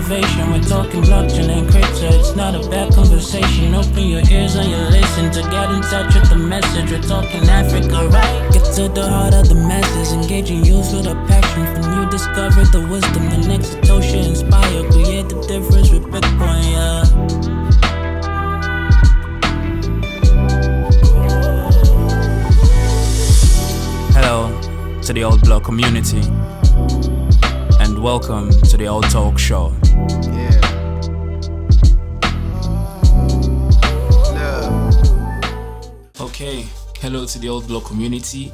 innovation. We're talking blockchain and crypto. It's not a bad conversation. Open your ears and you listen to get in touch with the message. We're talking Africa, right? Get to the heart of the masses. Engaging youth with a passion. From you discover the wisdom. The next Satoshi inspire. Create the difference with Bitcoin, yeah. Hello to the Old Block community, and welcome to the Old Talk Show. Okay, hello to the Old Block community,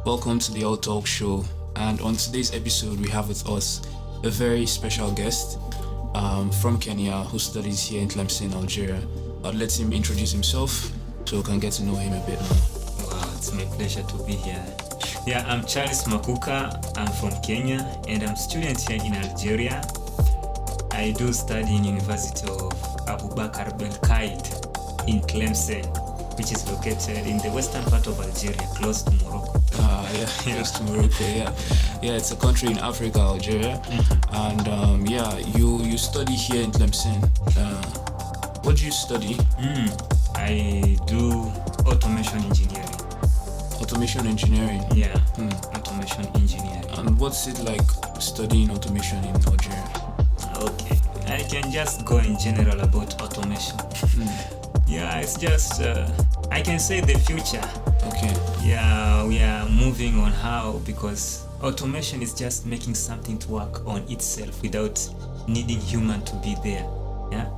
welcome to the Old Talk Show. And on today's episode, we have with us a very special guest from Kenya who studies here in Tlemcen, Algeria. I'll let him introduce himself so we can get to know him a bit more. Wow, it's my pleasure to be here. Yeah, I'm Charles Makuka. I'm from Kenya and I'm a student here in Algeria. I do study in University of Abu Bakr Belkaid in Tlemcen, which is located in the western part of Algeria, close to Morocco. Close to Morocco, yeah. Yeah, it's a country in Africa, Algeria. And you study here in Tlemcen. What do you study? I do automation engineering. Automation engineering? Yeah, automation engineering. And what's it like studying automation in Algeria? Okay, I can just go in general about automation. Yeah, it's just, I can say the future. Okay. Yeah, we are moving on how, because automation is just making something to work on itself without needing human to be there. Yeah.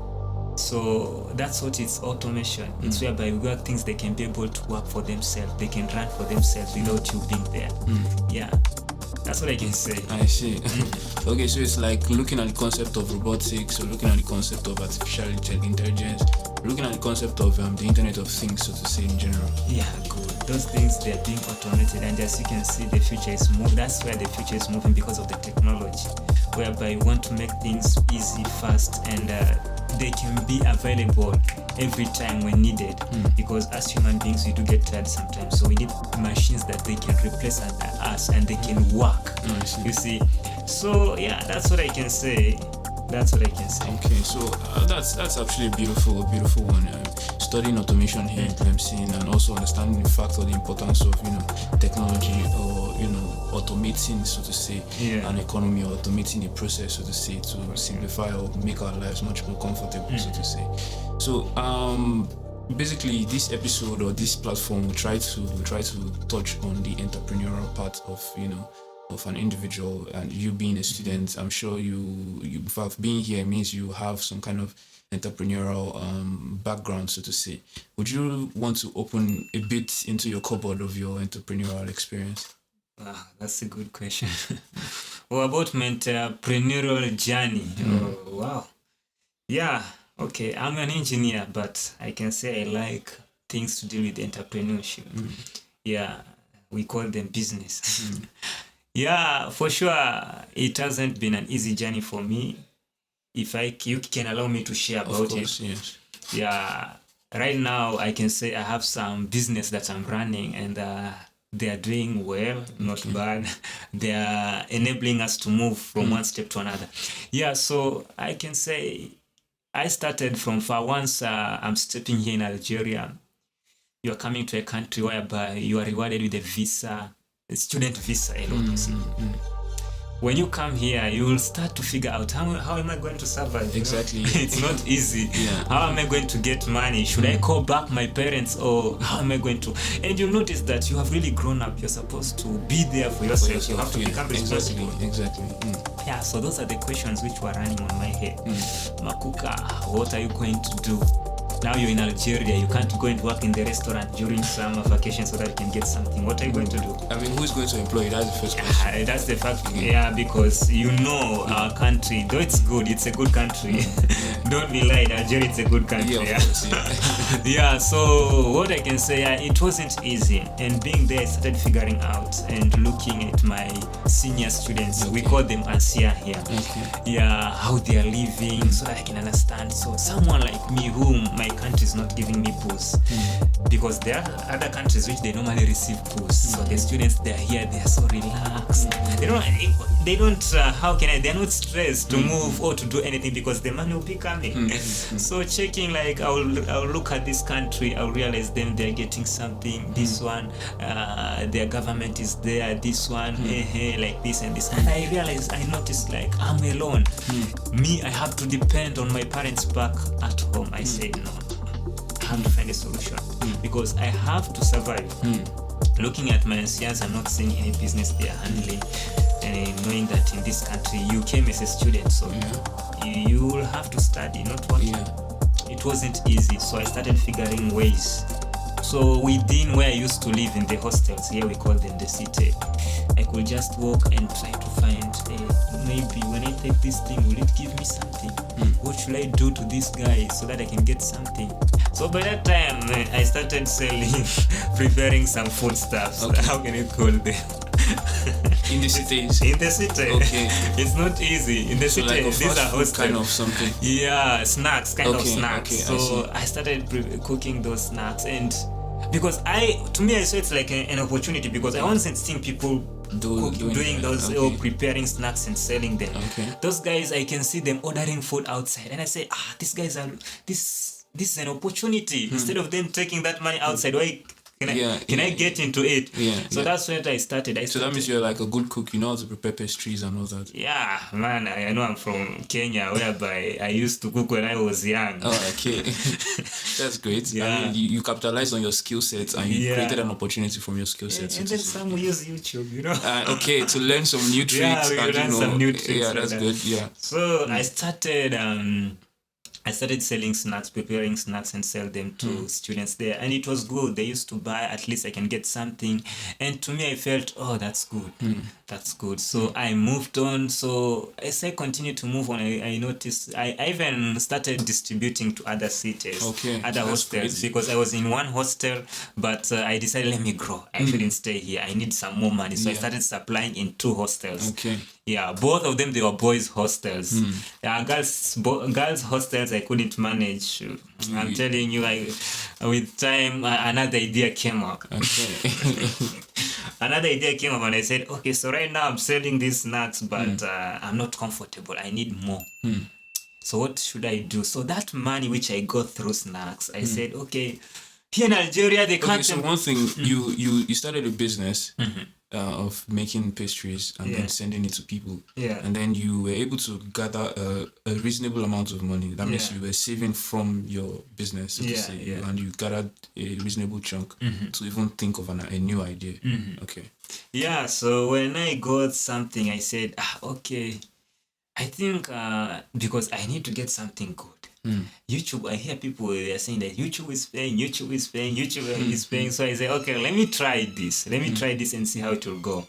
So that's what it's automation. It's whereby we got things they can be able to work for themselves. They can run for themselves without you being there. Yeah, that's what I can say. I see. Okay, so it's like looking at the concept of robotics, or looking at the concept of artificial intelligence, looking at the concept of the Internet of Things, so to say, in general. Yeah, good. Those things, they're being automated, and as you can see, the future is moving. That's where the future is moving, because of the technology, whereby we want to make things easy, fast, and they can be available every time when needed, because as human beings we do get tired sometimes, so we need machines that they can replace us and they can work. You see, so yeah, that's what I can say. Okay, so that's actually a beautiful one. Studying automation here in Tlemcen, and also understanding the fact of the importance of technology, or automating, so to say, an economy, or automating a process, so to say, to simplify or make our lives much more comfortable, so to say. So basically, this episode or this platform will try to touch on the entrepreneurial part of of an individual. And you being a student, I'm sure you being here means you have some kind of entrepreneurial background, so to say. Would you want to open a bit into your cupboard of your entrepreneurial experience? That's a good question. Well, about my entrepreneurial journey. Oh, wow. Yeah, okay, I'm an engineer, but I can say I like things to deal with entrepreneurship. Yeah, we call them business. Yeah, for sure, it hasn't been an easy journey for me. If you can allow me to share about it. Yes. Yeah, right now I can say I have some business that I'm running, and they are doing well, not bad. They are enabling us to move from one step to another. Yeah, so I can say I started from far. Once I'm stepping here in Algeria, you are coming to a country whereby you are rewarded with a visa, a student visa. When you come here, you will start to figure out how am I going to survive? Exactly. It's not easy. How am I going to get money? Should I call back my parents, or how am I going to? And you'll notice that you have really grown up. You're supposed to be there for yourself. You have to become responsible. Exactly. Yeah, so those are the questions which were running on my head. Makuka, what are you going to do? Now you're in Algeria, you can't go and work in the restaurant during summer vacation so that you can get something. What are you going to do? I mean, who's going to employ you? That's the first question. That's the fact. Yeah, because our country, though it's good, it's a good country. Don't be lied, Algeria is a good country. Yeah, of course, yeah, so what I can say, it wasn't easy. And being there, I started figuring out and looking at my senior students. We call them Ancia here. Yeah, how they are living, so that I can understand. So someone like me, whom my country is not giving me boost, because there are other countries which they normally receive boost. So the students, they are here, they are so relaxed. They don't how can I, they're not stressed to move or to do anything because the money will be coming. So checking, like I'll look at this country, I'll realize them, they're getting something. This one, their government is there. This one, like this and this. And I realized, I noticed, like I'm alone. Me, I have to depend on my parents back at home. I said no, I have to find a solution because I have to survive. Looking at my ancients, I'm not seeing any business they are handling, and knowing that in this country you came as a student, so you will have to study, not what. It wasn't easy, so I started figuring ways. So within where I used to live in the hostels, here we call them the city, I could just walk and try to find, maybe when I take this thing, will it give me something? What should I do to this guy so that I can get something? So by that time, I started selling, preparing some foodstuffs. Okay. How can I call them? In the city. In the city. Okay. It's not easy. In the So city, like a these fast are food hostels. kind of something. Yeah, snacks, kind of snacks. Okay, So I started cooking those snacks, and because to me, I saw it's like an opportunity, because I wasn't seeing people doing those or preparing snacks and selling them. Those guys, I can see them ordering food outside, and I say, these guys are this is an opportunity. Instead of them taking that money outside, why can I get into it? So that's when I started. So that means you're like a good cook. You know how to prepare pastries and all that. Yeah, man. I know I'm from Kenya, whereby I used to cook when I was young. Oh, okay. That's great. Yeah. I mean, you capitalized on your skill sets and you created an opportunity from your skill sets. And then some use YouTube, you know. Okay, to learn some new tricks. We learn some new tricks. Yeah, that's good. Yeah. So I started selling snacks, preparing snacks and sell them to students there. And it was good. They used to buy, at least I can get something. And to me, I felt, that's good. That's good. So I moved on. So as I continued to move on, I noticed, I even started distributing to other cities, other hostels, because I was in one hostel, but I decided, let me grow. I shouldn't stay here. I need some more money. So I started supplying in 2 hostels. Yeah, both of them, they were boys' hostels. Girls' hostels, I couldn't manage. I'm telling you, with time, another idea came up. Another idea came up, and I said, okay, so right now I'm selling these snacks, but I'm not comfortable. I need more. So what should I do? So that money which I got through snacks, I said, okay, here in Algeria, they can't. So one thing, you started a business of making pastries and then sending it to people. And then you were able to gather a reasonable amount of money. That means you were saving from your business, and you gathered a reasonable chunk to even think of a new idea. Okay. Yeah, so when I got something, I said, okay, I think because I need to get something good. YouTube, I hear people, they are saying that YouTube is paying. So I say, okay, let me try this and see how it will go.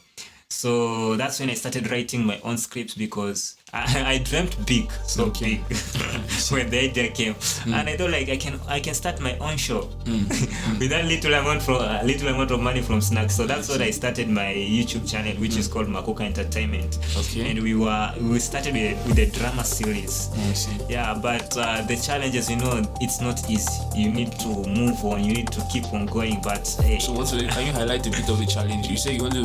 So that's when I started writing my own scripts, because I dreamt big, big when the idea came, and I thought, like, I can start my own shop with that little amount of money from snacks. So that's what I started my YouTube channel, which is called Makuka Entertainment. And we started with a drama series. Yeah, but the challenges, it's not easy. You need to move on. You need to keep on going. But hey. So can you highlight a bit of the challenge? You say you want to.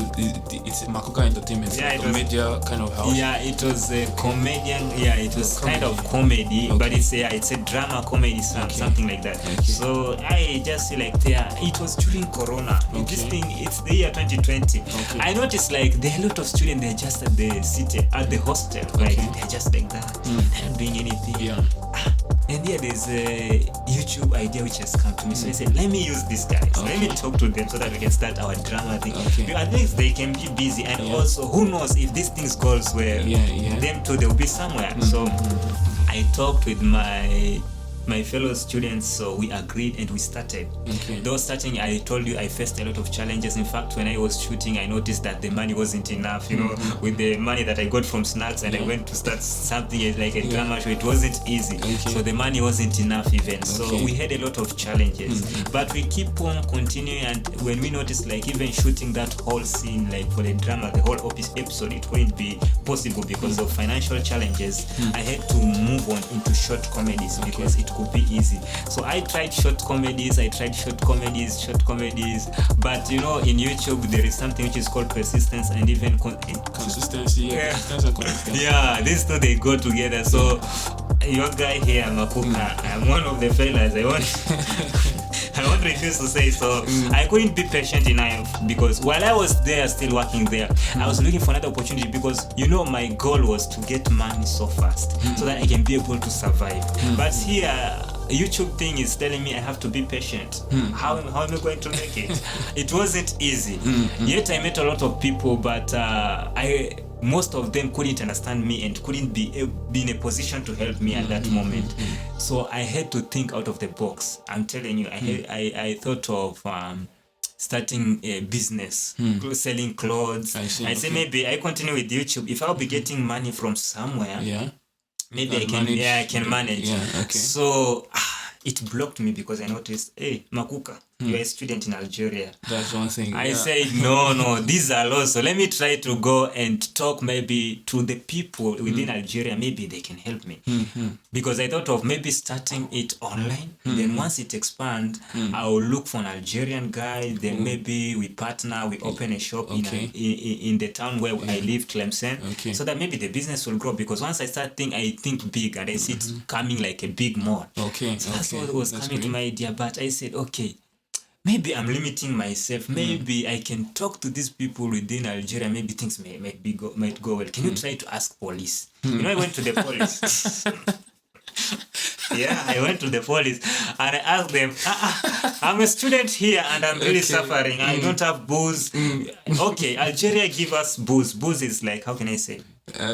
It's Makuka Entertainment. Yeah, like a media kind of house. Yeah, it was a comedian. Yeah, it was kind of comedy, but it's a drama comedy, something like that. So I just see, like, it was during Corona. This thing, it's the year 2020. I noticed, like, there are a lot of students. They're just at the city, at the hostel, like they're just like that. They're not doing anything. And here there's a YouTube idea which has come to me. So I said, let me use these guys. Let me talk to them so that we can start our drama thing. At least they can be busy, and also, who knows, if these things goes well, them too, they'll be somewhere. So I talked with my fellow students, so we agreed and we started. Though starting, I told you I faced a lot of challenges. In fact, when I was shooting, I noticed that the money wasn't enough, with the money that I got from snacks, and I went to start something like a drama show. It wasn't easy. So the money wasn't enough even. So we had a lot of challenges, but we keep on continuing. And when we noticed, like, even shooting that whole scene, like for the drama, the whole episode, it wouldn't be possible because of financial challenges. I had to move on into short comedies because it it could be easy. So I tried short comedies, but you know, in YouTube there is something which is called persistence and even consistency. Persistence and consistency. Yeah, these two they go together. So your guy here, Makuka, I'm one of the failures. I won't refuse to say so. I couldn't be patient enough because while I was there, still working there, I was looking for another opportunity because you know my goal was to get money so fast so that I can be able to survive. But here, YouTube thing is telling me I have to be patient. How am I going to make it? It wasn't easy. Yet I met a lot of people, but most of them couldn't understand me and couldn't be in a position to help me at that moment. So I had to think out of the box. I'm telling you, I thought of starting a business, selling clothes. I say maybe I continue with YouTube. If I'll be getting money from somewhere, maybe I can manage. So it blocked me because I noticed, hey, Makuka, you're a student in Algeria. That's one thing. I said, no, these are laws. So let me try to go and talk maybe to the people within Algeria. Maybe they can help me. Because I thought of maybe starting it online. Then once it expands, I will look for an Algerian guy. Then maybe we partner, we open a shop in the town where I live, Tlemcen. So that maybe the business will grow. Because once I start thinking, I think big and I see it coming like a big mall. So that's what was coming to my idea. But I said, okay, maybe I'm limiting myself. Maybe I can talk to these people within Algeria. Maybe things might go well. Can you try to ask police? You know, I went to the police. I went to the police and I asked them, I'm a student here and I'm really suffering. I don't have booze. Okay, Algeria give us booze. Booze is like, how can I say?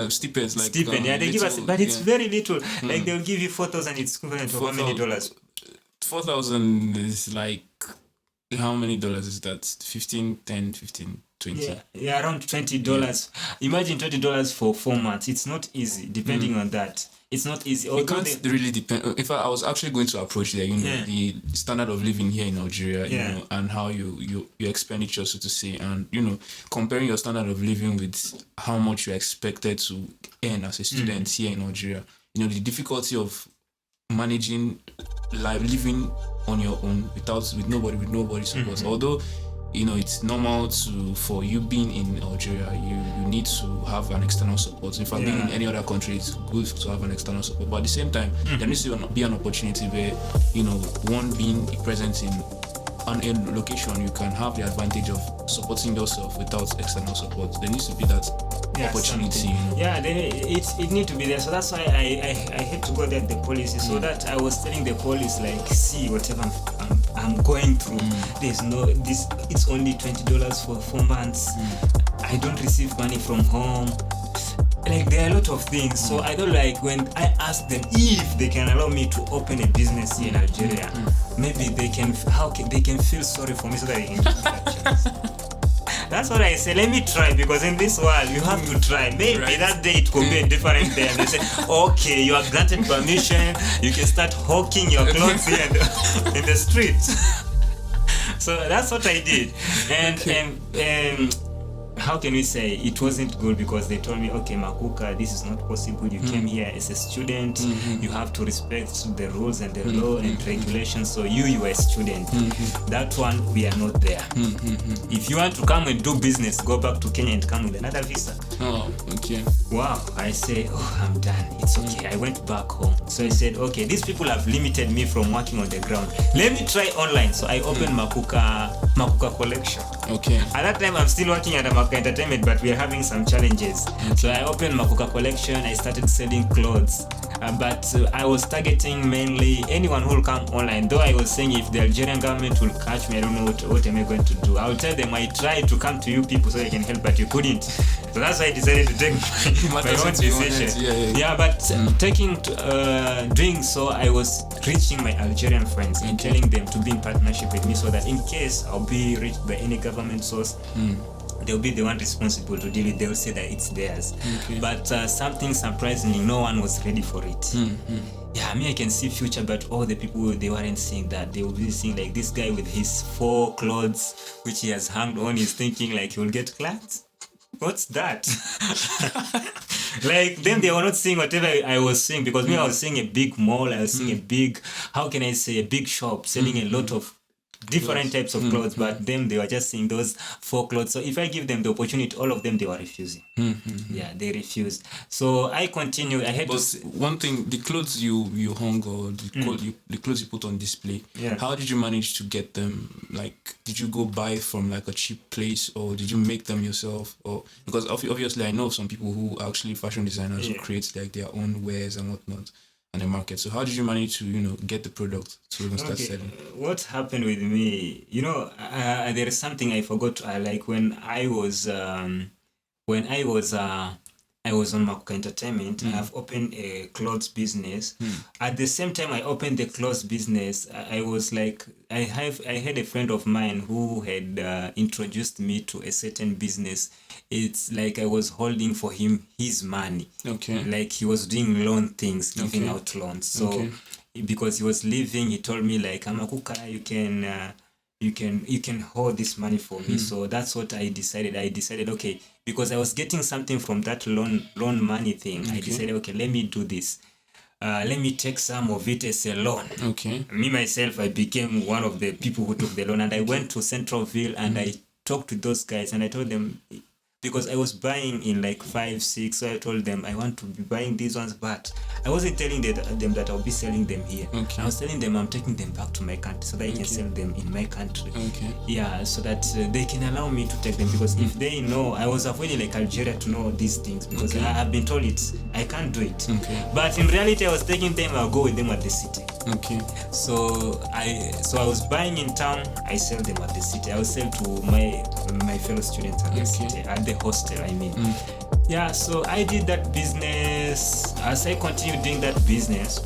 Stipends. Like, stipend, they give us, but it's very little. Like they'll give you 4,000. It's equivalent to how many dollars? 4,000 is like, how many dollars is that? 15, 10, 15, 20? Yeah, around $20. Imagine $20 for 4 months. It's not easy, depending on that. It's not easy. It can't really depend. In fact, I was actually going to approach there, the standard of living here in Algeria, you know, and how your expenditure, so to say, and, you know, comparing your standard of living with how much you're expected to earn as a student here in Algeria. You know, the difficulty of managing life, living on your own with nobody support. Although, you know, it's normal for you being in Algeria, you need to have an external support. In fact, being in any other country, it's good to have an external support. But at the same time, there needs to be an opportunity where, you know, one being present on a location, you can have the advantage of supporting yourself without external support. There needs to be that opportunity. You know? It need to be there. So that's why I had to go there at the policy, so that I was telling the police, like, see, whatever I'm going through, there's no this. It's only $20 for 4 months. I don't receive money from home. Like, there are a lot of things. So I don't like when I ask them if they can allow me to open a business here in Algeria. Maybe they can feel sorry for me so that they can give me that chance. That's what I say. Let me try, because in this world you have to try. Maybe that day it could be a different day, and they say, okay, you are granted permission. You can start hawking your clothes here in the street. So that's what I did, and how can we say it wasn't good, because they told me, okay, Makuka, this is not possible. You came here as a student. You have to respect the rules and the law and regulations. So you are a student. That one, we are not there. If you want to come and do business, go back to Kenya and come with another visa. Oh, okay. Wow. I say, I'm done. It's okay. I went back home. So I said, okay, these people have limited me from working on the ground. Let me try online. So I opened Makuka Collection. Okay. At that time, I'm still working at Makuka Entertainment, but we are having some challenges. So I opened Makuka Collection. I started selling clothes, but I was targeting mainly anyone who will come online. Though I was saying, if the Algerian government will catch me, I don't know what am I going to do. I'll tell them I tried to come to you people so they can help, but you couldn't. So that's why I decided to take my own decision. But doing so, I was reaching my Algerian friends and telling them to be in partnership with me, so that in case I'll be reached by any government source, they'll be the one responsible to deal with. They'll say that it's theirs. But something surprisingly, no one was ready for it. I can see future, but all the people, they weren't seeing that. They will be seeing like this guy with his 4 clothes which he has hung on, is thinking like he will get clients. What's that? Like them, they were not seeing whatever I was seeing, because me, I was seeing a big mall, I was seeing a big, how can I say, a big shop selling a lot of different types of clothes, but them, they were just seeing those 4 clothes. So if I give them the opportunity, all of them, they were refusing. Yeah, they refused. So I continued. I had But to. one thing, the clothes you hung, or the clothes you put on display, Yeah. how did you manage to get them? Like, did you go buy from like a cheap place, or did you make them yourself? Or because obviously I know some people who are actually fashion designers who create like their own wares and whatnot on the market. So how did you manage to get the product to even start selling? What happened with me? There is something I forgot. Like when I was I was on Makuka Entertainment. I have opened a clothes business. At the same time I opened the clothes business, I was like, I had a friend of mine who had introduced me to a certain business. It's like I was holding for him his money. Okay. Like he was doing loan things, giving out loans. So because he was leaving, he told me like, Amakuka, you can hold this money for me. So that's what I decided. Okay, because I was getting something from that loan money thing. I decided, okay, let me do this. Let me take some of it as a loan. Okay. Me myself, I became one of the people who took the loan, and I went to Centralville and I talked to those guys, and I told them, because I was buying in like 5, 6, so I told them I want to be buying these ones, but I wasn't telling them that I'll be selling them here. Okay. I was telling them I'm taking them back to my country so that I can sell them in my country. Okay. Yeah, so that they can allow me to take them, because if they know, I was avoiding like Algeria to know these things, because I have been told I can't do it. Okay. But in reality, I was taking them, I'll go with them at the city. Okay. So I was buying in town, I sell them at the city. I will sell to my fellow students at the city, at the hostel, I mean. Yeah, so I did that business. As I continued doing that business,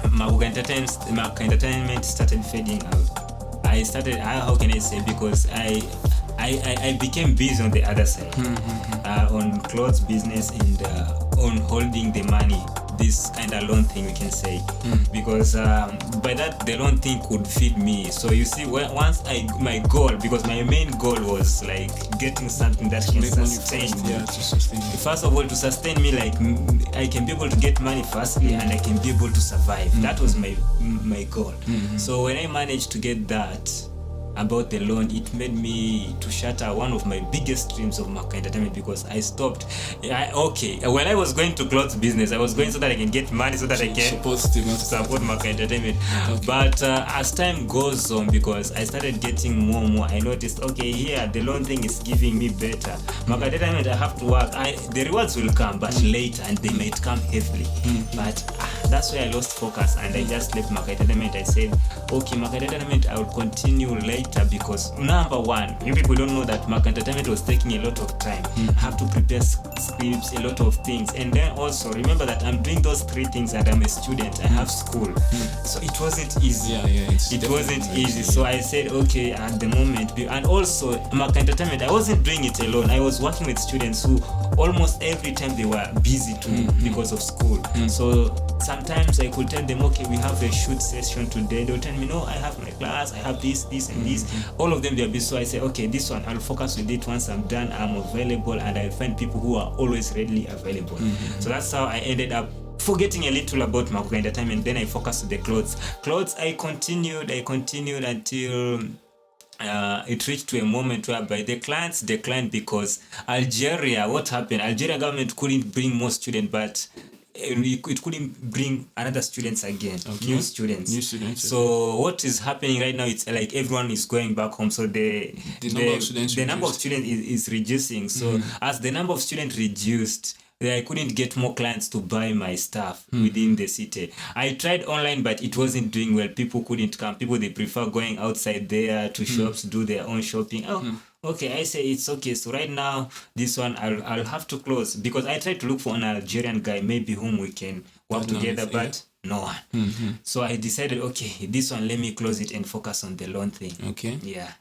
Makuka Entertainment started fading out. I started, how can I say, because I became busy on the other side, on clothes business and on holding the money, this kind of loan thing we can say, because by that the loan thing could feed me. So you see, once my goal, because my main goal was like getting something that can sustain me. Yeah, to sustain me. First of all, to sustain me, like I can be able to get money firstly, and I can be able to survive. That was my goal. So when I managed to get that about the loan, it made me to shatter one of my biggest dreams of Makuka Entertainment, because I stopped. When I was going to clothes business, I was going so that I can get money, so that I can support Makuka Entertainment. But as time goes on, because I started getting more, I noticed, okay, here the loan thing is giving me better. Makuka Entertainment, I have to work. The rewards will come, but later, and they might come heavily. But that's where I lost focus, and I just left Makuka Entertainment. I said, okay, Makuka Entertainment, I will continue later, because number one, you people don't know that Makuka Entertainment was taking a lot of time. I have to prepare scripts, a lot of things, and then also remember that I'm doing those 3 things and I'm a student. I have school, so it wasn't easy. It wasn't easy. So I said, okay, at the moment, and also Makuka Entertainment, I wasn't doing it alone. I was working with students who almost every time they were busy too, because of school. So sometimes I could tell them, okay, we have a shoot session today. They'll tell me, no, I have my class, I have this and this. All of them, they're busy. So I say, okay, this one, I'll focus with it. Once I'm done, I'm available, and I'll find people who are always readily available. So that's how I ended up forgetting a little about Makuka Entertainment. Then I focused on the clothes. I continued until it reached to a moment whereby the clients declined, because Algeria, what happened? Algeria government couldn't bring more students, but it couldn't bring another students again, new students. So what is happening right now, it's like everyone is going back home, so the number of students is reducing. So as the number of students reduced, I couldn't get more clients to buy my stuff within the city. I tried online, but it wasn't doing well. People couldn't come. People, they prefer going outside there to shops, do their own shopping. Okay, I say it's okay. So right now, this one I'll have to close, because I tried to look for an Algerian guy, maybe whom we can work together, but no one. So I decided, okay, this one, let me close it and focus on the loan thing. Okay. Yeah.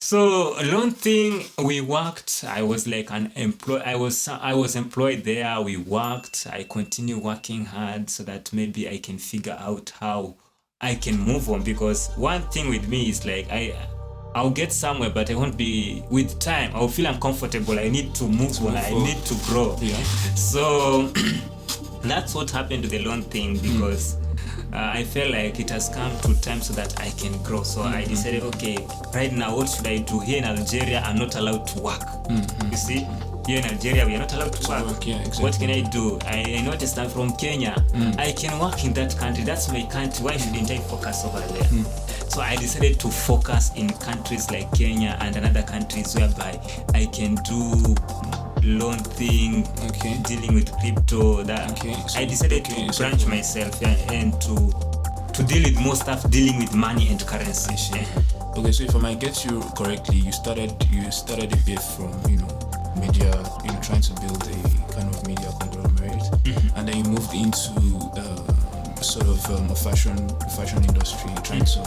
So loan thing, we worked. I was like an employee. I was employed there. We worked. I continue working hard so that maybe I can figure out how I can move on, because one thing with me is like I'll get somewhere, but I won't be. With time, I'll feel uncomfortable. I need to move on. I need to grow. Yeah. So that's what happened to the loan thing, because I felt like it has come to time so that I can grow. So I decided, okay, right now, what should I do? Here in Algeria, I'm not allowed to work. You see, here in Algeria, we are not allowed to work. Yeah, exactly. What can I do? I noticed I'm from Kenya. I can work in that country. That's my country. Why shouldn't I focus over there? So I decided to focus in countries like Kenya and another countries whereby I can do loan thing, dealing with crypto. That So, I decided to branch myself and to deal with more stuff dealing with money and currency. Okay, so if I might get you correctly, you started a bit from media, trying to build a kind of media conglomerate, and then you moved into sort of a fashion industry, trying to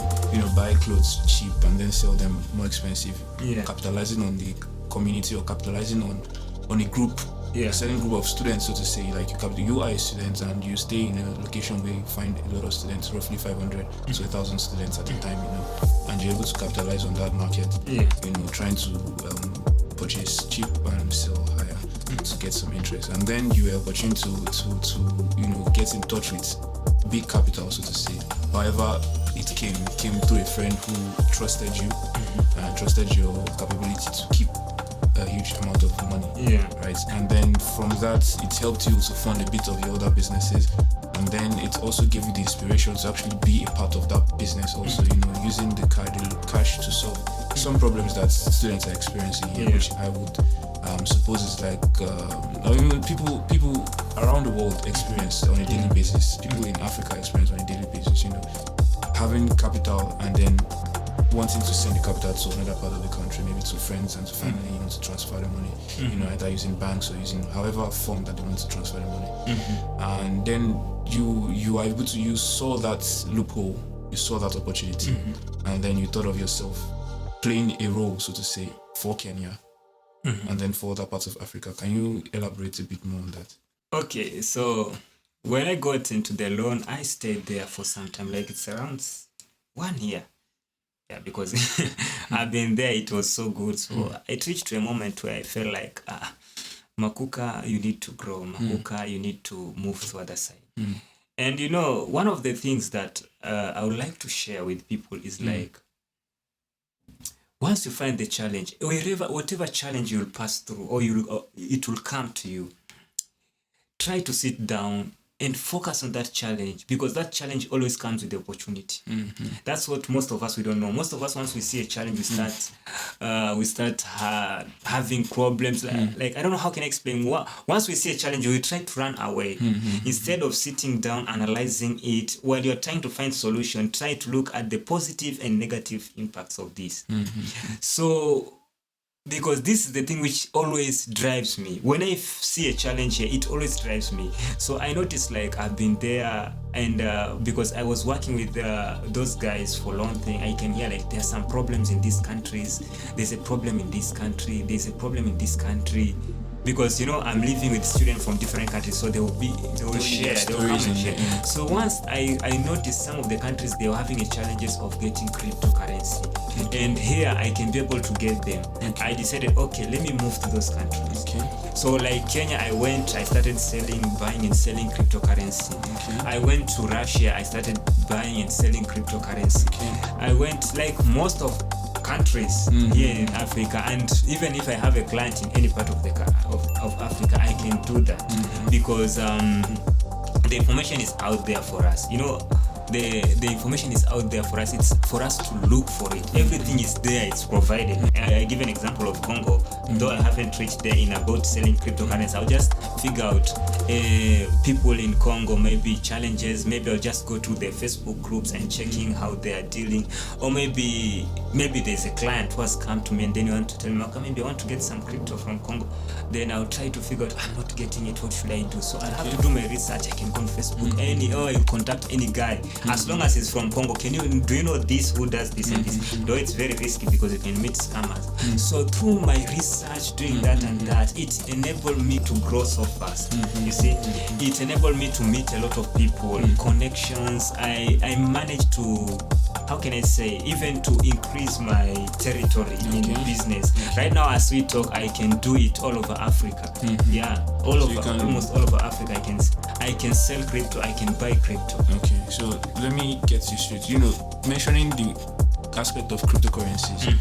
buy clothes cheap and then sell them more expensive, capitalizing on the community or capitalizing on a group, a certain group of students, so to say. Like you are a student and you stay in a location where you find a lot of students, roughly 500 to 1,000 students at a time, and you're able to capitalize on that market, trying to purchase cheap and sell higher to get some interest. And then you were opportunity to get in touch with big capital, so to say. However, it came through a friend who trusted you and trusted your capability to keep a huge amount of money, right? And then from that, it helped you to fund a bit of your other businesses, and then it also gave you the inspiration to actually be a part of that business also, using the cash to solve some problems that students are experiencing here, which I would suppose is like people around the world experience on a daily basis. People in Africa experience on a daily basis, having capital and then wanting to send the capital to another part of the country, maybe to friends and to family, to transfer the money, either using banks or using however form that they want to transfer the money. And then you are able to saw that loophole, you saw that opportunity, and then you thought of yourself playing a role, so to say, for Kenya, and then for other parts of Africa. Can you elaborate a bit more on that? Okay, so when I got into the loan, I stayed there for some time, like it's around 1 year. Yeah, because I've been there, it was so good. So it reached to a moment where I felt like, Makuka, you need to grow. Makuka, you need to move to the other side. And one of the things that I would like to share with people is like, once you find the challenge, whatever challenge you'll pass through or it will come to you, try to sit down and focus on that challenge, because that challenge always comes with the opportunity. That's what most of us, we don't know. Most of us, once we see a challenge, we start having problems. Like I don't know how can I explain. Once we see a challenge, we try to run away. Instead of sitting down, analyzing it, while you're trying to find solution, try to look at the positive and negative impacts of this. So, because this is the thing which always drives me. When I see a challenge here, it always drives me. So I noticed like I've been there, and because I was working with those guys for a long thing, I can hear like there are some problems in these countries. There's a problem in this country. There's a problem in this country. Because I'm living with students from different countries, so they will share, they will come and share. So once I noticed some of the countries, they were having challenges of getting cryptocurrency, and here I can be able to get them. I decided, okay, let me move to those countries. So like Kenya, I started buying and selling cryptocurrency. I went to Russia, I started buying and selling cryptocurrency. I went like most of countries here in Africa, and even if I have a client in any part of Africa, I can do that because the information is out there for us. The information is out there for us. It's for us to look for it. Everything is there, it's provided. I give an example of Congo. Though I haven't reached there in about selling cryptocurrency, I'll just figure out people in Congo, maybe challenges. Maybe I'll just go to their Facebook groups and checking how they are dealing. Or maybe there's a client who has come to me and then you want to tell me, okay, maybe I want to get some crypto from Congo. Then I'll try to figure out, I'm not getting it, what should I do? So I'll have to do my research. I can go on Facebook, I contact any guy. As long as he's from Congo, do you know this, who does this and this? Though it's very risky because you can meet scammers. So through my research, doing that and that, it enabled me to grow so fast. You see, it enabled me to meet a lot of people, connections. I managed to how can I say, even to increase my territory in business. Right now, as we talk, I can do it all over Africa. Yeah, almost all over Africa. I can sell crypto. I can buy crypto. Okay, so let me get you straight. Mentioning the aspect of cryptocurrencies.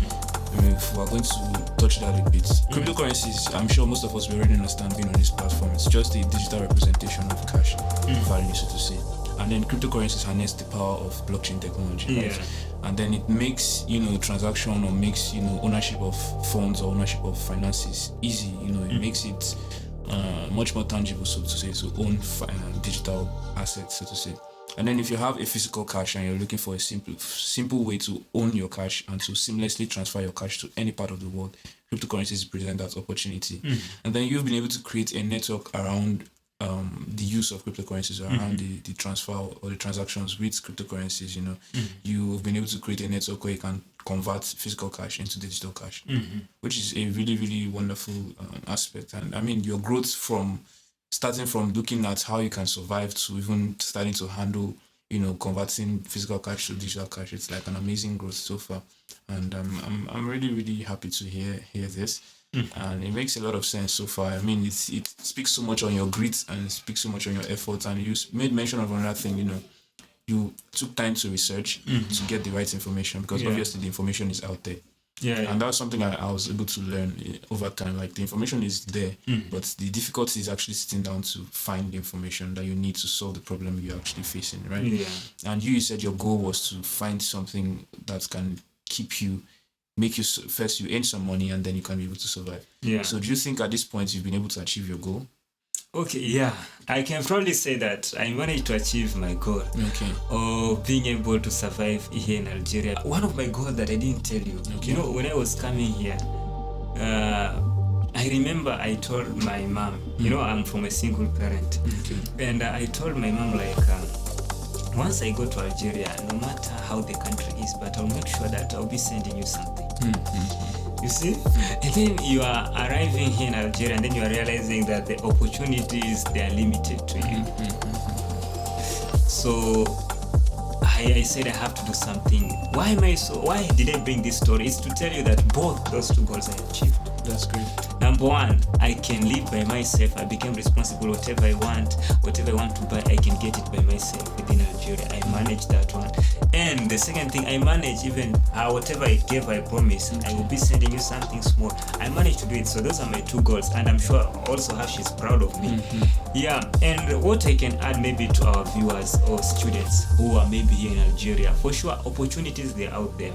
If we're going to touch that a bit, cryptocurrencies, I'm sure most of us will already understand being on this platform. It's just a digital representation of cash value, so to say. And then cryptocurrencies harness the power of blockchain technology, right? And then it makes transaction, or makes ownership of funds or ownership of finances easy. It makes it much more tangible, so to say, to own digital assets, so to say. And then if you have a physical cash and you're looking for a simple way to own your cash and to seamlessly transfer your cash to any part of the world, cryptocurrencies present that opportunity. And then you've been able to create a network around the use of cryptocurrencies, around the transfer or the transactions with cryptocurrencies. You've been able to create a network where you can convert physical cash into digital cash, which is a really, really wonderful aspect. And I mean, your growth from starting from looking at how you can survive to even starting to handle, converting physical cash to digital cash, it's like an amazing growth so far. And I'm really, really happy to hear this. And it makes a lot of sense so far. I mean, it speaks so much on your grit and it speaks so much on your efforts. And you made mention of another thing, you took time to research to get the right information, because obviously the information is out there. And that's something I was able to learn over time. Like, the information is there, but the difficulty is actually sitting down to find the information that you need to solve the problem you're actually facing, right? And you said your goal was to find something that can make you first, you earn some money, and then you can be able to survive. So do you think at this point you've been able to achieve your goal? Okay, I can probably say that I managed to achieve my goal of being able to survive here in Algeria. One of my goals that I didn't tell you, when I was coming here, I remember I told my mom, I'm from a single parent, and I told my mom, like, once I go to Algeria, no matter how the country is, but I'll make sure that I'll be sending you something. You see? And then you are arriving here in Algeria, and then you are realizing that the opportunities, they are limited to you. So I said I have to do something. Why did I bring this story? It's to tell you that both those two goals I achieved. That's great. Number one, I can live by myself. I became responsible. Whatever I want to buy, I can get it by myself within Algeria. I managed that one. And the second thing, I managed even whatever I gave, I promised, I will be sending you something small. I managed to do it. So those are my two goals. And I'm sure also how she's proud of me. And what I can add maybe to our viewers or students who are maybe here in Algeria, for sure, opportunities, they're out there.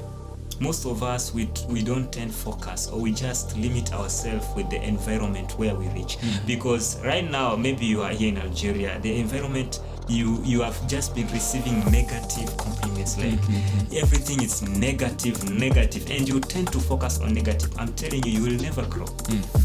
Most of us, we don't tend focus, or we just limit ourselves with the environment where we reach. Because right now, maybe you are here in Algeria, the environment, you have just been receiving negative compliments, like everything is negative, and you tend to focus on negative. I'm telling you, you will never grow.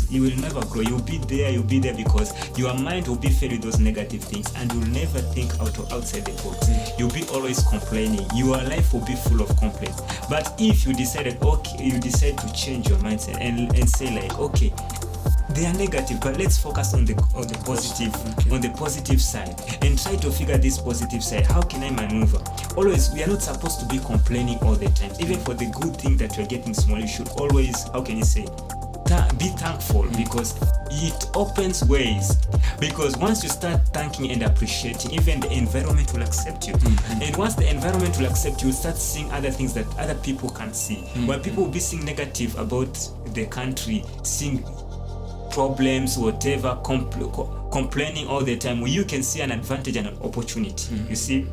You will never grow. You'll be there because your mind will be filled with those negative things, and you'll never think outside the box. You'll be always complaining. Your life will be full of complaints. But if you decide to change your mindset and say, like, okay, they are negative, but let's focus on the positive, on the positive side, and try to figure this positive side. How can I maneuver? Always, we are not supposed to be complaining all the time. Even for the good thing that you're getting small, you should always, how can you say, be thankful, because it opens ways. Because once you start thanking and appreciating, even the environment will accept you. And once the environment will accept you, you'll start seeing other things that other people can't see. Where people will be seeing negative about the country, seeing problems, whatever, complaining all the time, where you can see an advantage and an opportunity. You see?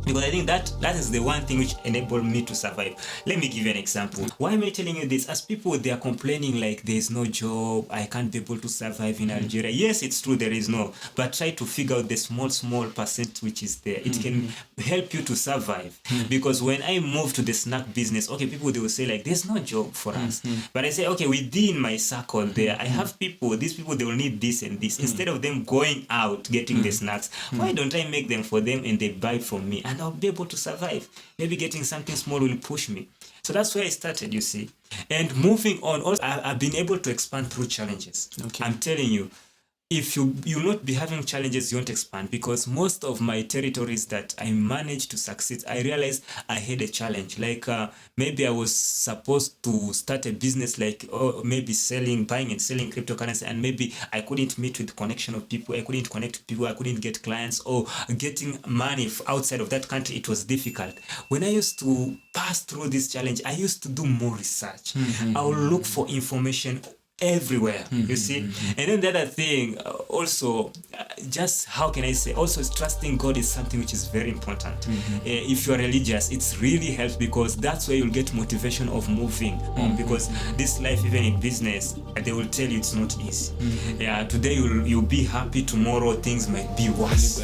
Because I think that is the one thing which enabled me to survive. Let me give you an example. Why am I telling you this? As people, they are complaining like there's no job, I can't be able to survive in Algeria. Yes, it's true, there is no. But try to figure out the small percent which is there. It can help you to survive. Because when I moved to the snack business, okay, people, they will say like, there's no job for us. But I say, okay, within my circle there, I have people, these people, they will need this and this. Instead of them going out, getting the snacks, why don't I make them for them and they buy from me? And I'll be able to survive. Maybe getting something small will push me. So that's where I started, you see. And moving on, also, I've been able to expand through challenges. I'm telling you, if you'll not be having challenges, you won't expand. Because most of my territories that I managed to succeed, I realized I had a challenge. Like maybe I was supposed to start a business, like maybe buying and selling cryptocurrency, and maybe I couldn't meet with connection of people, I couldn't connect with people, I couldn't get clients, or getting money outside of that country, it was difficult. When I used to pass through this challenge, I used to do more research. I will look for information everywhere, you see. And then the other thing, also, just how can I say, also trusting God is something which is very important. If you are religious, it's really helps, because that's where you'll get motivation of moving on, because this life, even in business, they will tell you it's not easy. Yeah, today you'll be happy, tomorrow things might be worse.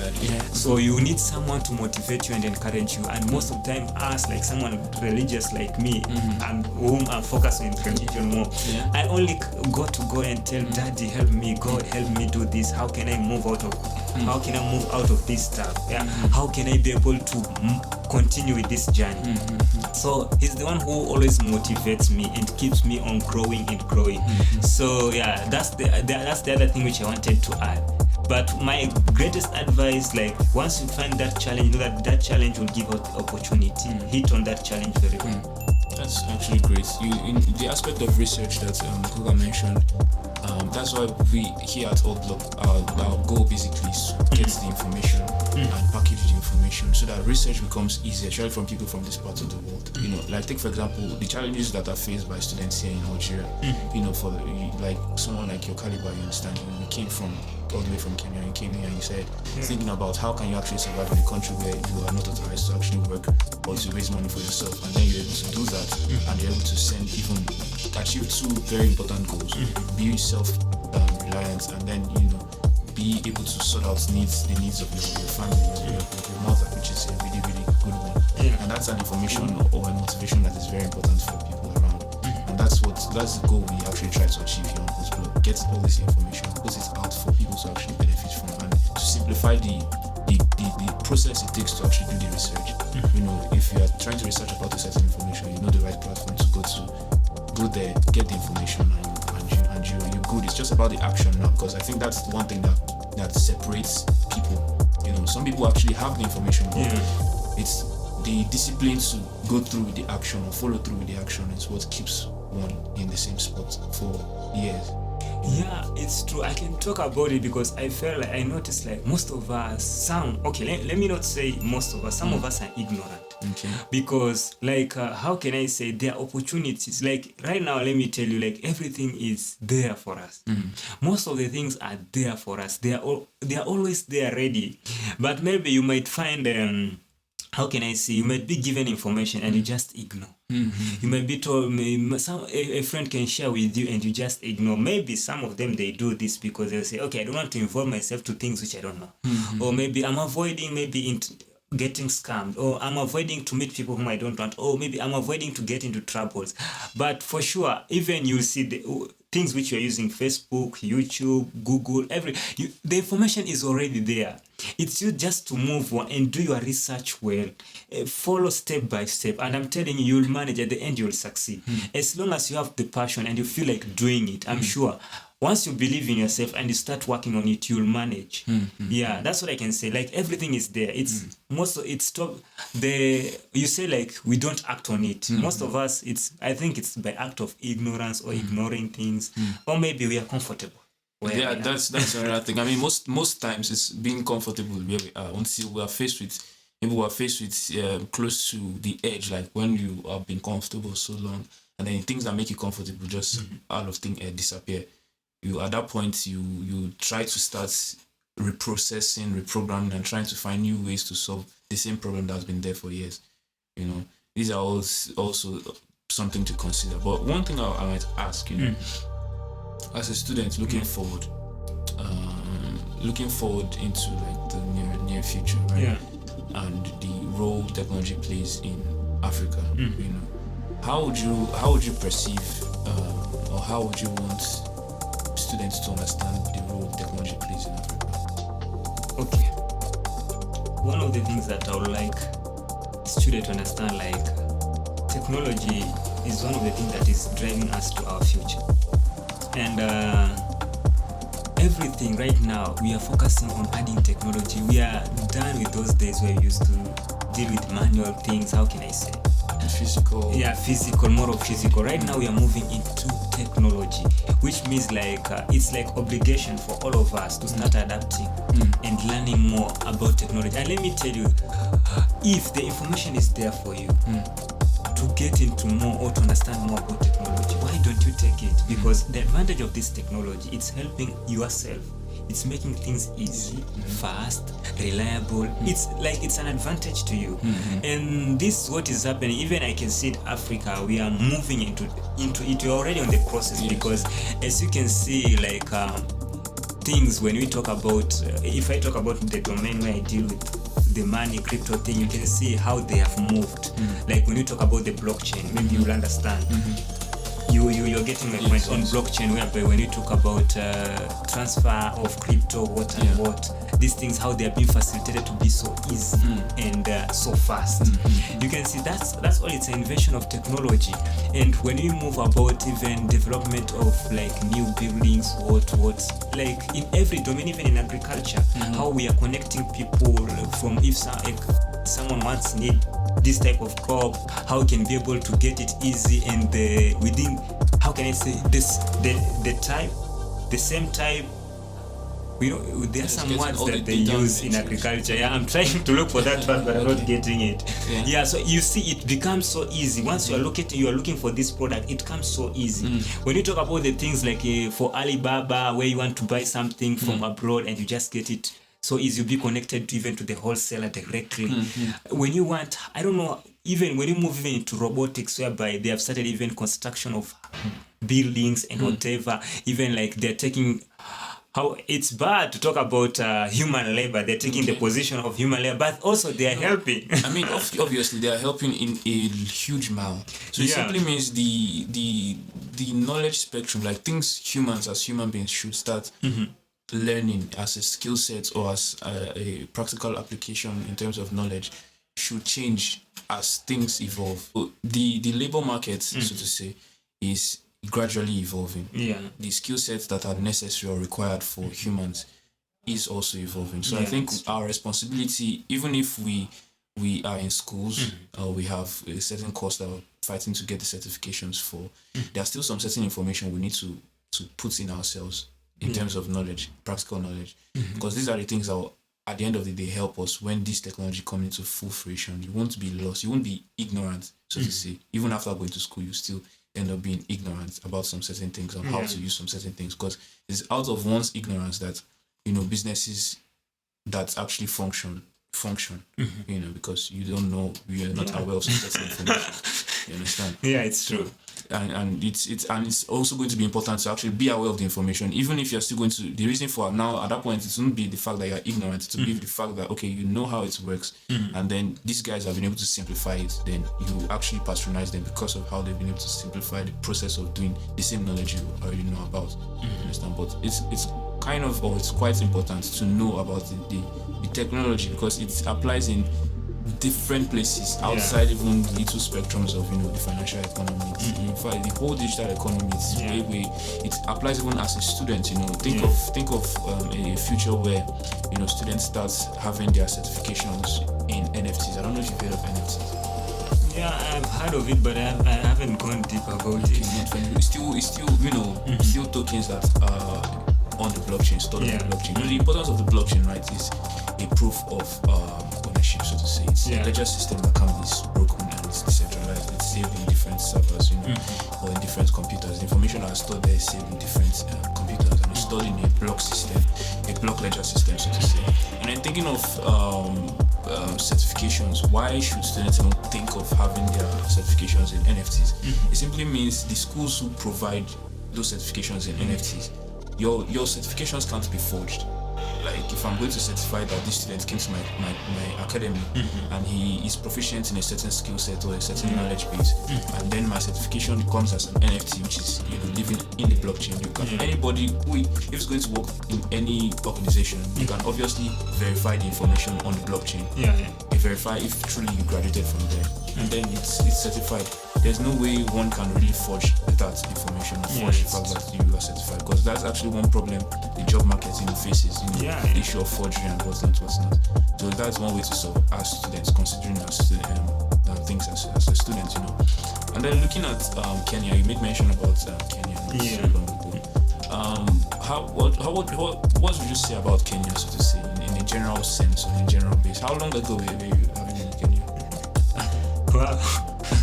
So you need someone to motivate you and encourage you. And most of the time, us, like someone religious like me, and whom I'm focused on religion more, I only go to God and tell Daddy, help me, God, help me do this. How can I move out of this stuff? Yeah, how can I be able to continue with this journey? So he's the one who always motivates me and keeps me on growing and growing. So yeah, that's the other thing which I wanted to add. But my greatest advice, like once you find that challenge, know that challenge will give out opportunity. Hit on that challenge very well. That's actually great. In the aspect of research that Kuga mentioned, that's why we here at Old Block, our goal basically is to get the information and package the information so that research becomes easier, especially from people from this part of the world. You know, like take for example the challenges that are faced by students here in Algeria. You know, for like someone like your caliber, you understand, you came from all the way from Kenya, you came here and you said thinking about how can you actually survive in a country where you are not authorized to actually work or to raise money for yourself, and then you're able to do that and you're able to achieve two very important goals: be self-reliant, and then be able to sort out the needs of your family, your mother, which is a really, really good one. And that's an information or a motivation that is very important for people around. And that's the goal we actually try to achieve here on this blog. Get all this information, put it out for people to actually benefit from, and to simplify the process it takes to actually do the research. You know, if you are trying to research about a certain information, you know the right platform to go there, get the information, and you're good. It's just about the action now, because I think that's the one thing that separates people. You know, some people actually have the information, but it's the discipline to go through with the action or follow through with the action is what keeps one in the same spot for years. Yeah, it's true. I can talk about it because I felt like I noticed like most of us, let me not say most of us, some of us are ignorant. Okay. Because like how can I say, there are opportunities. Like right now, let me tell you, like everything is there for us. Most of the things are there for us. They are always there ready. But maybe you might find how can I say, you might be given information and you just ignore. You might be told, a friend can share with you and you just ignore. Maybe some of them, they do this because they'll say, okay, I don't want to involve myself to things which I don't know. Or maybe I'm avoiding getting scammed, or I'm avoiding to meet people whom I don't want, or maybe I'm avoiding to get into troubles. But for sure, even you see the things which you're using, Facebook, YouTube, Google, the information is already there. It's you just to move on and do your research well, follow step by step, and I'm telling you, you'll manage. At the end, you'll succeed. As long as you have the passion and you feel like doing it, I'm sure once you believe in yourself and you start working on it, you'll manage. Yeah, that's what I can say. Like everything is there. It's you say like we don't act on it. Most of us, I think it's by act of ignorance or ignoring things, or maybe we are comfortable. That's another thing. I mean, most times it's being comfortable where we are until we are faced with close to the edge, like when you have been comfortable so long, and then things that make you comfortable just out of thin air disappear. You at that point you try to start reprocessing, reprogramming, and trying to find new ways to solve the same problem that's been there for years. You know, these are also something to consider. But one thing I might ask, as a student looking forward into like the near future, right? Yeah. And the role technology plays in Africa. You know, how would you perceive, or how would you want students to understand the role technology plays in Africa? Okay. One of the things that I would like students to understand, like technology is one of the things that is driving us to our future. And everything right now, we are focusing on adding technology. We are done with those days where we used to deal with manual things. How can I say? Physical. Yeah, physical, more of physical. Right now we are moving into technology, which means like it's like obligation for all of us to start adapting and learning more about technology. And let me tell you, if the information is there for you to get into more or to understand more about technology, why don't you take it? Because the advantage of this technology, it's helping yourself. It's making things easy, fast, reliable. It's like it's an advantage to you. And this is what is happening. Even I can see in Africa, we are moving into it. We're already on the process because as you can see, like things when we talk about, if I talk about the domain where I deal with the money, crypto thing, you can see how they have moved. Like when you talk about the blockchain, maybe you'll understand. You're getting my point on blockchain, whereby when you talk about transfer of crypto, what and what, these things, how they are being facilitated to be so easy and so fast. You can see that's all. It's an invention of technology. And when you move about even development of like new buildings, what like in every domain, even in agriculture, how we are connecting people from if someone wants need this type of crop, how can be able to get it easy and within, how can I say this, the same type. We know there are some words that they use in agriculture. Yeah, I'm trying to look for that word, but I'm not getting it. Yeah, so you see, it becomes so easy. Once you are looking for this product, it comes so easy. When you talk about the things like for Alibaba, where you want to buy something from abroad and you just get it so easy, you'll be connected to even to the wholesaler directly. When you want, I don't know, even when you move even into robotics, whereby they have started even construction of buildings and whatever, even like they're taking, how it's bad to talk about human labor. They're taking the position of human labor, but also they are helping. I mean, obviously they are helping in a huge amount. So it simply means the knowledge spectrum, like things humans as human beings should start learning as a skill set or as a practical application in terms of knowledge, should change as things evolve. The labor market, so to say, is gradually evolving. The skill sets that are necessary or required for humans is also evolving. So I think our responsibility, even if we are in schools or we have a certain course that we're fighting to get the certifications for, there's still some certain information we need to put in ourselves in terms of knowledge, practical knowledge, because these are the things that will, at the end of the day, help us when this technology comes into full fruition. You won't be lost, you won't be ignorant, so to say. Even after going to school, you still end up being ignorant about some certain things, on how to use some certain things, because it's out of one's ignorance that, you know, businesses that actually function, you know, because you don't know, you're not aware of some certain information. You understand? Yeah, it's true. And it's also going to be important to actually be aware of the information, even if you're still going to, the reason for now at that point, it won't be the fact that you're ignorant, to be the fact that, okay, you know how it works, and then these guys have been able to simplify it, then you actually patronize them because of how they've been able to simplify the process of doing the same knowledge you already know about. You understand? But it's kind of, or it's quite important to know about the technology, because it applies in different places outside even little spectrums of, you know, the financial economy. In fact, the whole digital economy is way it applies even as a student. You know, think of a future where, you know, students start having their certifications in NFTs. I don't know if you've heard of NFTs. Yeah, I've heard of it, but I haven't gone deep about it. It's still you know, still tokens that are on the blockchain, stored on the blockchain. You know, the importance of the blockchain, right, is a proof of ownership, so to say. It's a ledger system that can't be broken, and it's decentralized. It's saved in different servers, you know, or in different computers. The information that's stored there is saved in different computers, and it's stored in a block system, a block ledger system, so to say. And then thinking of certifications, why should students even think of having their certifications in NFTs? It simply means the schools who provide those certifications in NFTs, your certifications can't be forged. Like, if I'm going to certify that this student came to my academy and he is proficient in a certain skill set or a certain knowledge base, and then my certification comes as an NFT, which is, you know, living in the blockchain. You can anybody who, if it's going to work in any organization, you can obviously verify the information on the blockchain. You verify if truly you graduated from there, and then it's certified. there's no way one can really forge that information or forge the fact that you are certified, because that's actually one problem the job market faces, the issue of forgery and what's not. So that's one way to sort of ask students, considering things as a student, And then looking at Kenya, you made mention about Kenya not so long ago. What would you say about Kenya, so to say, in a general sense, or in a general base? How long ago were you having in Kenya? Wow.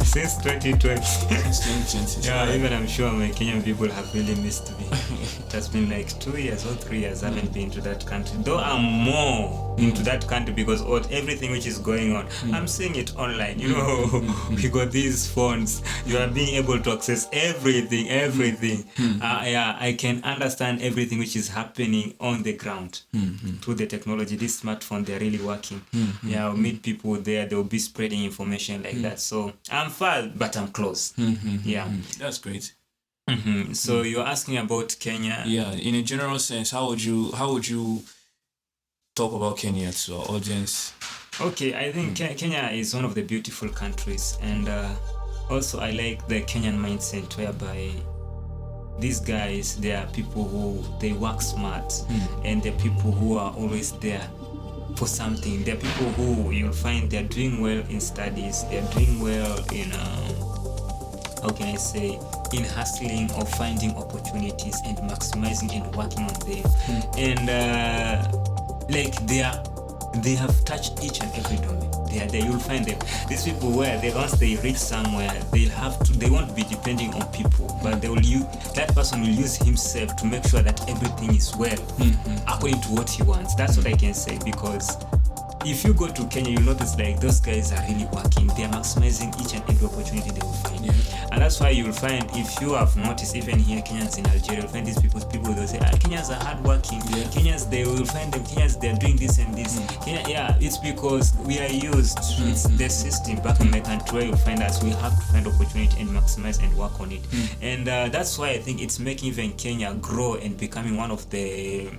Since 2020. Since 2020. Yeah, even I'm sure my Kenyan people have really missed me. It has been like 2 years or 3 years I haven't been to that country. Though I'm more into that country because of everything which is going on. I'm seeing it online. We got these phones. You are being able to access everything. I can understand everything which is happening on the ground through the technology. This smartphone, they're really working. I'll meet people there. They'll be spreading information like that. So I'm far, but I'm close. That's great. So you're asking about Kenya. Yeah, in a general sense, how would you talk about Kenya to our audience? Okay, I think Kenya is one of the beautiful countries, and also I like the Kenyan mindset whereby these guys, they are people who they work smart, and they're people who are always there for something. They're people who you'll find they're doing well in studies, they're doing well in in hustling or finding opportunities and maximizing and working on them. And they have touched each and every domain. They are there. You'll find them. These people, where once they reach somewhere, they won't be depending on people, but that person will use himself to make sure that everything is well according to what he wants. That's what I can say, because if you go to Kenya, you'll notice like those guys are really working. They are maximizing each and every opportunity they will find. And that's why you'll find, if you have noticed, even here, Kenyans in Algeria, you'll find these people they'll say, Kenyans are hardworking. Kenyans, they will find them. Kenyans, they're doing this and this. Kenya, it's because we are used. It's the system back in my country where you'll find us. We have to find opportunity and maximize and work on it. And that's why I think it's making even Kenya grow and becoming one of the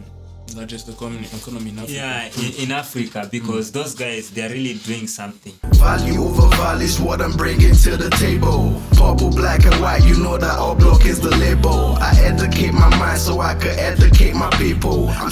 largest economy in Africa. In Africa, because those guys, they're really doing something. Value over value is what I'm bringing to the table. Purple, black and white, you know that all block is the label. I educate my mind so I could educate my people. I'm